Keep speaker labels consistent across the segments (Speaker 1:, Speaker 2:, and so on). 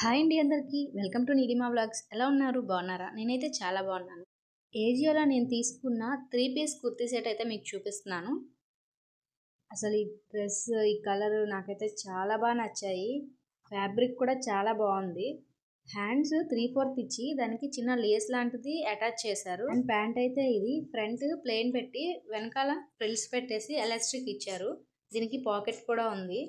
Speaker 1: Hi అండి అందరికీ welcome to Neelima vlogs. ఎలా ఉన్నారు? బాగున్నారా? నేనైతే చాలా బాగున్నాను. ఏజియోలో నేను తీసుకున్న 3 పీస్ కుర్తీ సెట్ అయితే మీకు చూపిస్తున్నాను. అసలు ఈ డ్రెస్, ఈ కలర్ నాకైతే చాలా బాగా నచ్చాయి. ఫ్యాబ్రిక్ కూడా చాలా బాగుంది. హ్యాండ్స్ 3/4 ఇచ్చి దానికి చిన్న లేస్ లాంటిది అటాచ్ చేశారు. అండ్ ప్యాంట్ అయితే ఇది ఫ్రంట్ ప్లెయిన్ పెట్టి వెనకాల ఫ్రిల్స్ పెట్టేసి ఎలాస్టిక్ ఇచ్చారు. దీనికి పాకెట్ కూడా ఉంది.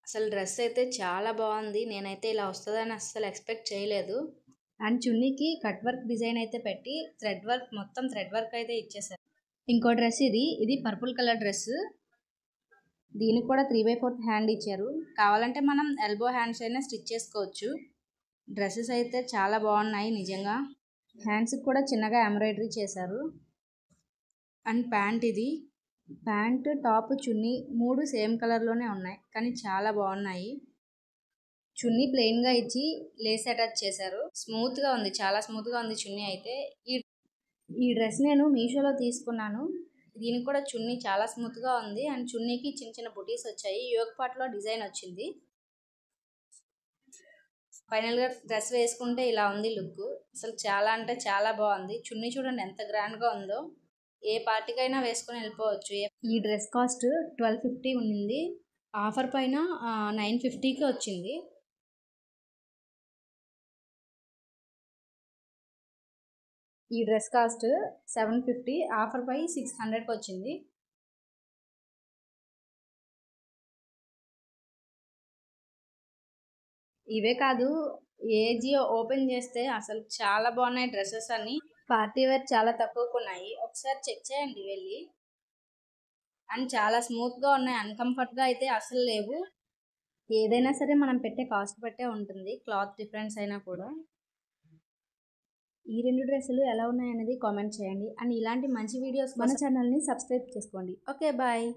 Speaker 1: అసలు డ్రెస్ అయితే చాలా బాగుంది. నేనైతే ఇలా వస్తుందని అస్సలు ఎక్స్పెక్ట్ చేయలేదు. అండ్ చున్నీకి కట్ వర్క్ డిజైన్ అయితే పెట్టి మొత్తం థ్రెడ్ వర్క్ అయితే ఇచ్చేసారు. ఇంకో డ్రెస్ ఇది పర్పుల్ కలర్ డ్రెస్. దీనికి కూడా 3/4 హ్యాండ్ ఇచ్చారు. కావాలంటే మనం ఎల్బో హ్యాండ్స్ అయినా స్టిచ్ చేసుకోవచ్చు. డ్రెస్సెస్ అయితే చాలా బాగున్నాయి నిజంగా. హ్యాండ్స్కి కూడా చిన్నగా ఎంబ్రాయిడరీ చేశారు. అండ్ ప్యాంట్ ఇది. ప్యాంట్, టాప్, చున్నీ 3 సేమ్ కలర్లోనే ఉన్నాయి, కానీ చాలా బాగున్నాయి. చున్నీ ప్లెయిన్గా ఇచ్చి లేస్ అటాచ్ చేశారు. స్మూత్గా ఉంది, చాలా స్మూత్గా ఉంది చున్నీ అయితే. ఈ డ్రెస్ నేను మీషోలో తీసుకున్నాను. దీనికి కూడా చున్నీ చాలా స్మూత్గా ఉంది. అండ్ చున్నీకి చిన్న చిన్న బుటీస్ వచ్చాయి. యోక్ పార్ట్లో డిజైన్ వచ్చింది. ఫైనల్గా డ్రెస్ వేసుకుంటే ఇలా ఉంది లుక్. అసలు చాలా అంటే చాలా బాగుంది. చున్నీ చూడండి ఎంత గ్రాండ్గా ఉందో. ఏ పార్టీకైనా వేసుకొని వెళ్ళిపోవచ్చు. ఈ డ్రెస్ కాస్ట్ 1250 ఉండింది. ఆఫర్ పైన 950కి వచ్చింది. ఈ డ్రెస్ కాస్ట్ 750, ఆఫర్ పై 600కి వచ్చింది. ఇవే కాదు, ఏజియో ఓపెన్ చేస్తే అసలు చాలా బాగున్నాయి డ్రెస్సెస్ అన్ని. పార్టీ వేర్ చాలా తక్కువకు ఉన్నాయి. ఒకసారి చెక్ చేయండి వెళ్ళి. అండ్ చాలా స్మూత్గా ఉన్నాయి. అన్కంఫర్ట్గా అయితే అసలు లేవు. ఏదైనా సరే మనం పెట్టే కాస్ట్ బట్టే ఉంటుంది, క్లాత్ డిఫరెన్స్ అయినా కూడా. ఈ 2 డ్రెస్సులు ఎలా ఉన్నాయనేది కామెంట్ చేయండి. అండ్ ఇలాంటి మంచి వీడియోస్ మన ఛానల్ని సబ్స్క్రైబ్ చేసుకోండి. Okay, bye.